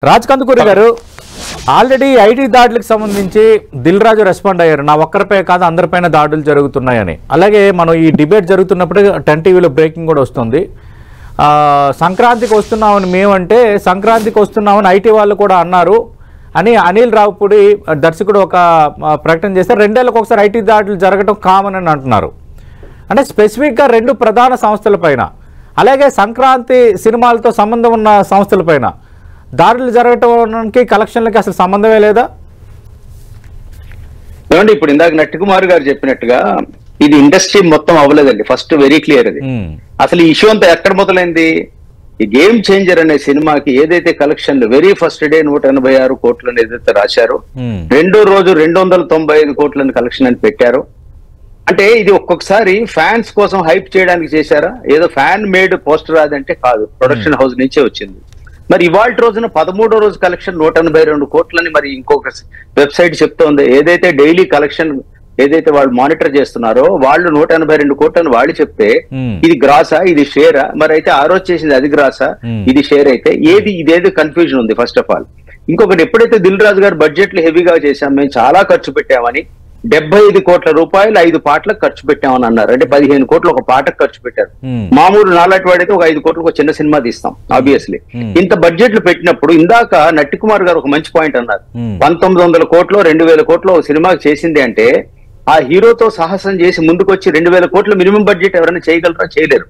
రాజ్ కందుకూరి గారు already IT దాడులకు సంబంధించి దిల్ రాజు రెస్పాండ్ అయ్యారు. నా ఒక్కరిపై కాదు అందరిపైన దాడులు జరుగుతున్నాయని. అలాగే మనం ఈ డిబేట్ జరుగుతున్నప్పుడు 10 టీవీలో బ్రేకింగ్ కూడా వస్తుంది. సంక్రాంతికి వస్తున్నామని మేమంటే సంక్రాంతికి వస్తున్నామని ఐటీ వాళ్ళు కూడా అన్నారు అని అనిల్ రావుపూడి దర్శకుడు ఒక ప్రకటన చేస్తారు. 2 ఏళ్లకు ఒకసారి ఐటీ దాడులు జరగడం కామన్ అని అంటున్నారు. అంటే స్పెసిఫిక్గా 2 ప్రధాన సంస్థలపైన అలాగే సంక్రాంతి సినిమాలతో సంబంధం ఉన్న సంస్థలపైన దాడులు జరగటానికి కలెక్షన్లకి అసలు సంబంధమే లేదా? ఏమండి, ఇప్పుడు ఇందాక నట్టికుమార్ గారు చెప్పినట్టుగా ఇది ఇండస్ట్రీ మొత్తం అవ్వలేదండి. ఫస్ట్ వెరీ క్లియర్ అది. అసలు ఈ ఇష్యూ అంతా ఎక్కడ మొదలైంది? ఈ గేమ్ చేంజర్ అనే సినిమాకి ఏదైతే కలెక్షన్లు వెరీ ఫస్ట్ డే 186 కోట్లని ఏదైతే రాశారో, రెండో రోజు 295 కోట్లని కలెక్షన్ అని పెట్టారు. అంటే ఇది ఒక్కొక్కసారి ఫ్యాన్స్ కోసం హైప్ చేయడానికి చేశారా? ఏదో ఫ్యాన్ మేడ్ పోస్టర్ అదంటే కాదు, ప్రొడక్షన్ హౌస్ నుంచే వచ్చింది. మరి ఇవాళ రోజున 13వ రోజు కలెక్షన్ 182 కోట్లని మరి ఇంకొక వెబ్సైట్ చెప్తోంది. ఏదైతే డైలీ కలెక్షన్ ఏదైతే వాళ్ళు మానిటర్ చేస్తున్నారో వాళ్ళు 182 కోట్లని వాళ్ళు చెప్తే ఇది గ్రాసా, ఇది షేరా? మరి అయితే ఆ రోజు చేసింది అది గ్రాసా, ఇది షేర్ అయితే ఇదేది కన్ఫ్యూజన్ ఉంది ఫస్ట్ ఆఫ్ ఆల్. ఇంకొకటి, ఎప్పుడైతే దిల్ రాజు గారు బడ్జెట్లు హెవీగా చేశాం, మేము చాలా ఖర్చు పెట్టామని 75 కోట్ల రూపాయలు 5 పాటలకు ఖర్చు పెట్టామని అన్నారు. అంటే 15 కోట్లు ఒక పాటకు ఖర్చు పెట్టారు. మామూలు నాలాంటి వాడైతే ఒక 5 కోట్లకు ఒక చిన్న సినిమా తీస్తాం ఆబ్వియస్లీ. ఇంత బడ్జెట్లు పెట్టినప్పుడు ఇందాక నట్టికుమార్ గారు ఒక మంచి పాయింట్ అన్నారు. 1900 కోట్లు 2000 కోట్లు ఒక సినిమాకి చేసింది అంటే ఆ హీరోతో సాహసం చేసి ముందుకు వచ్చి 2000 కోట్ల మినిమం బడ్జెట్ ఎవరైనా చేయగలరా? చేయలేరు.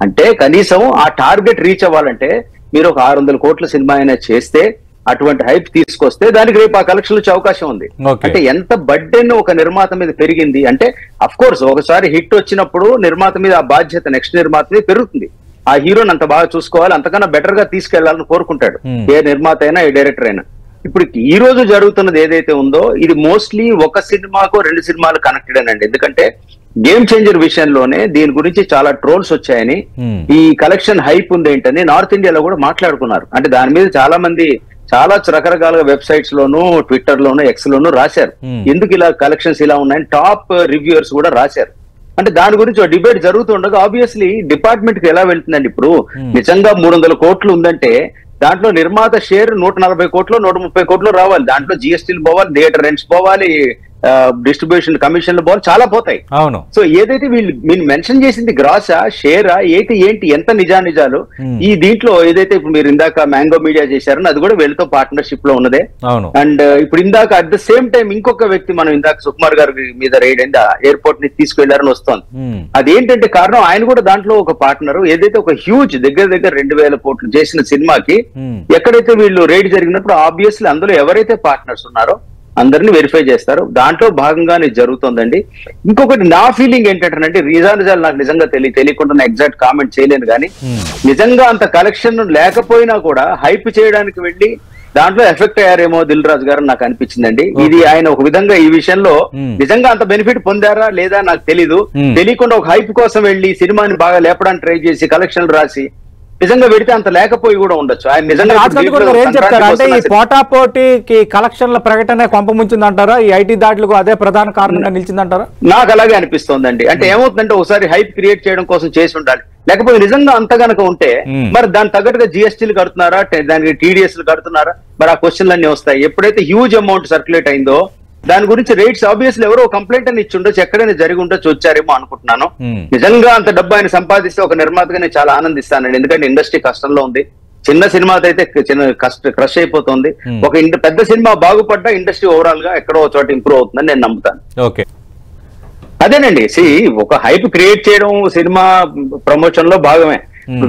అంటే కనీసం ఆ టార్గెట్ రీచ్ అవ్వాలంటే మీరు ఒక 600 కోట్ల సినిమా అయినా చేస్తే, అటువంటి హైప్ తీసుకొస్తే దానికి రేపు ఆ కలెక్షన్ వచ్చే అవకాశం ఉంది. అంటే ఎంత బడ్డెన్ ఒక నిర్మాత మీద పెరిగింది అంటే, అఫ్ కోర్స్ ఒకసారి హిట్ వచ్చినప్పుడు నిర్మాత మీద ఆ బాధ్యత నెక్స్ట్ నిర్మాత మీద పెరుగుతుంది. ఆ హీరోని అంత బాగా చూసుకోవాలి, అంతకన్నా బెటర్ గా తీసుకెళ్లాలని కోరుకుంటాడు ఏ నిర్మాత అయినా ఏ డైరెక్టర్ అయినా. ఇప్పుడు ఈ రోజు జరుగుతున్నది ఏదైతే ఉందో ఇది మోస్ట్లీ ఒక సినిమాకో 2 సినిమాలు కనెక్టెడ్ అనండి. ఎందుకంటే గేమ్ చేంజర్ విషయంలోనే దీని గురించి చాలా ట్రోల్స్ వచ్చాయని, ఈ కలెక్షన్ హైప్ ఉంది ఏంటని నార్త్ ఇండియాలో కూడా మాట్లాడుకున్నారు. అంటే దాని మీద చాలా మంది చాలా రకరకాలుగా వెబ్సైట్స్ లోను, ట్విట్టర్ లోను, ఎక్స్ లోను రాశారు. ఎందుకు ఇలా కలెక్షన్స్ ఇలా ఉన్నాయని టాప్ రివ్యూయర్స్ కూడా రాశారు. అంటే దాని గురించి ఒక డిబేట్ జరుగుతుండగా ఆబ్వియస్లీ డిపార్ట్మెంట్ కి ఎలా వెళ్తుందండి? ఇప్పుడు నిజంగా 300 కోట్లు ఉందంటే దాంట్లో నిర్మాత షేర్ 140 కోట్లు 130 కోట్లు రావాలి. దాంట్లో జిఎస్టీలు పోవాలి, థియేటర్ రెంట్స్ పోవాలి, డిస్ట్రిబ్యూషన్ కమిషన్లు పోవాలి, చాలా పోతాయి. అవును. సో ఏదైతే మీరు మెన్షన్ చేసింది గ్రాసా, షేరా, ఏంటి ఎంత నిజాలు ఈ దీంట్లో ఏదైతే ఇప్పుడు మీరు ఇందాక మ్యాంగో మీడియా చేశారని అది కూడా వీళ్ళతో పార్ట్నర్షిప్ లో ఉన్నదే. అండ్ ఇప్పుడు ఇందాక అట్ ద సేమ్ టైం ఇంకొక వ్యక్తి మనం ఇందాక సుకుమార్ గారి మీద రైడ్ అయింది, ఎయిర్పోర్ట్ ని తీసుకెళ్లారని వస్తోంది. అదేంటంటే కారణం ఆయన కూడా దాంట్లో ఒక పార్ట్నర్. ఏదైతే ఒక హ్యూజ్ దగ్గర 2000 కోట్లు చేసిన సినిమాకి ఎక్కడైతే వీళ్ళు రైడ్ జరిగినప్పుడు ఆబ్వియస్లీ అందులో ఎవరైతే పార్ట్నర్స్ ఉన్నారో అందరినీ వెరిఫై చేస్తారు. దాంట్లో భాగంగానే జరుగుతుందండి. ఇంకొకటి నా ఫీలింగ్ ఏంటంటే నిజాలు నాకు నిజంగా తెలియకుండా నా ఎగ్జాక్ట్ కామెంట్ చేయలేను కానీ, నిజంగా అంత కలెక్షన్ లేకపోయినా కూడా హైప్ చేయడానికి వెళ్ళి దాంట్లో ఎఫెక్ట్ అయ్యారేమో దిల్ రాజు గారు నాకు అనిపించిందండి. ఇది ఆయన ఒక విధంగా ఈ విషయంలో నిజంగా అంత బెనిఫిట్ పొందారా లేదా నాకు తెలీదు. తెలియకుండా ఒక హైప్ కోసం వెళ్ళి సినిమాని బాగా లేపడానికి ట్రై చేసి కలెక్షన్లు రాసి నిజంగా పెడితే అంత లేకపోయి కూడా ఉండొచ్చు. ఆయన నిజంగా ఏం చెప్తారు అంటే ఈ పోటాపోటీకి కలెక్షన్ల ప్రకటన కొంపముంచిందంటారా? ఈ ఐటీ దాడులకు అదే ప్రధాన కారణంగా నిలిచిందంటారా? నాకు అలాగే అనిపిస్తోందండి. అంటే ఏమవుతుందంటే ఒకసారి హైప్ క్రియేట్ చేయడం కోసం చేసి ఉండాలి. లేకపోతే నిజంగా అంత గనక ఉంటే మరి దాని తగ్గట్టుగా జిఎస్టీలు కడుతున్నారా, దానికి టీడీఎస్లు కడుతున్నారా, మరి ఆ క్వశ్చన్లు అన్ని వస్తాయి. ఎప్పుడైతే హ్యూజ్ అమౌంట్ సర్క్యులేట్ అయిందో దాని గురించి రేట్స్ ఆబ్వియస్లీ ఎవరో కంప్లైంట్ అని ఇచ్చి ఉండొచ్చు, ఎక్కడైనా జరిగి ఉండొచ్చు, వచ్చారేమో అనుకుంటున్నాను. నిజంగా అంత డబ్బు ఆయన సంపాదిస్తే ఒక నిర్మాతగా నేను చాలా ఆనందిస్తానండి. ఎందుకంటే ఇండస్ట్రీ కష్టంలో ఉంది. చిన్న సినిమాతో అయితే క్రష్ అయిపోతుంది. ఒక పెద్ద సినిమా బాగుపడ్డా ఇండస్ట్రీ ఓవరాల్ గా ఎక్కడో చోట ఇంప్రూవ్ అవుతుందని నేను నమ్ముతాను. ఓకే, అదేనండి. ఒక హైప్ క్రియేట్ చేయడం సినిమా ప్రమోషన్ లో భాగమే.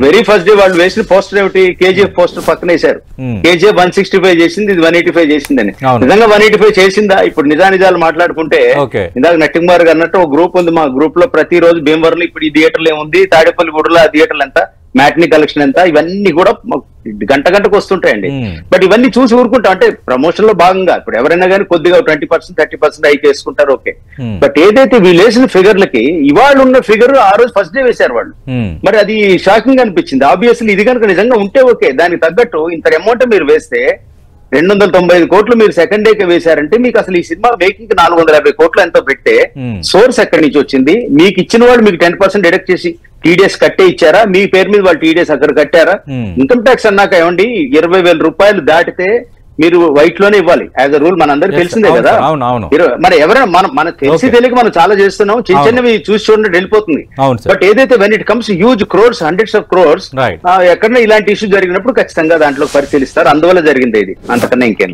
వెరీ ఫస్ట్ డే వాళ్ళు వేసిన పోస్టర్ ఏమిటి? కేజీఎఫ్ పోస్టర్ పక్కన వేశారు. కేజీఎఫ్ 165 చేసింది, ఇది 185 చేసిందని. నిజంగా 185 చేసిందా? ఇప్పుడు నిజాలు మాట్లాడుకుంటే ఇందాక నట్టికుమార్ గారు అన్నట్టు ఒక గ్రూప్ ఉంది. మా గ్రూప్ లో ప్రతిరోజు భీమవరంలో ఇప్పుడు ఈ థియేటర్లు ఏముంది, తాడేపల్లిగూడలో ఆ థియేటర్లు ఎంత, మ్యాట్నీ కలెక్షన్ ఎంత, ఇవన్నీ కూడా గంటకు వస్తుంటాయండి. బట్ ఇవన్నీ చూసి ఊరుకుంటాం. అంటే ప్రమోషన్ లో భాగంగా ఇప్పుడు ఎవరైనా కానీ కొద్దిగా 20% 30% హైక్ వేసుకుంటారు, ఓకే. బట్ ఏదైతే వీళ్ళు వేసిన ఫిగర్లకి ఇవాళ ఉన్న ఫిగర్ ఆ రోజు ఫస్ట్ డే వేశారు వాళ్ళు. మరి అది షాకింగ్ అనిపించింది. ఆబ్వియస్లీ ఇది కనుక నిజంగా ఉంటే ఓకే, దానికి తగ్గట్టు ఇంత అమౌంట్ మీరు వేస్తే 295 కోట్లు మీరు సెకండ్ డేకి వేశారంటే మీకు అసలు ఈ సినిమా మేకింగ్ 450 కోట్లు ఎంతో పెట్టే సోర్స్ ఎక్కడి నుంచి వచ్చింది? మీకు ఇచ్చిన వాళ్ళు మీకు 10% డిడక్ట్ చేసి టీడీఎస్ కట్టే ఇచ్చారా? మీ పేరు మీద వాళ్ళు టీడీఎస్ అక్కడ కట్టారా? ఇన్కమ్ ట్యాక్స్ అన్నాక ఏమండి 20,000 రూపాయలు దాటితే మీరు వైట్ లోనే ఇవ్వాలి యాజ్ అ రూల్, మనందరికి తెలిసిందే కదా. మరి ఎవరైనా మన తెలిసి తెలియక మనం చాలా చేస్తున్నాం, చిన్న చిన్నవి చూసి చూడండి వెళ్ళిపోతుంది. బట్ ఏదైతే when it comes huge crores, hundreds of crores, ఎక్కడైనా ఇలాంటి ఇష్యూ జరిగినప్పుడు ఖచ్చితంగా దాంట్లో పరిశీలిస్తారు. అందువల్ల జరిగింది ఇది, అంతకన్నా ఇంకేం.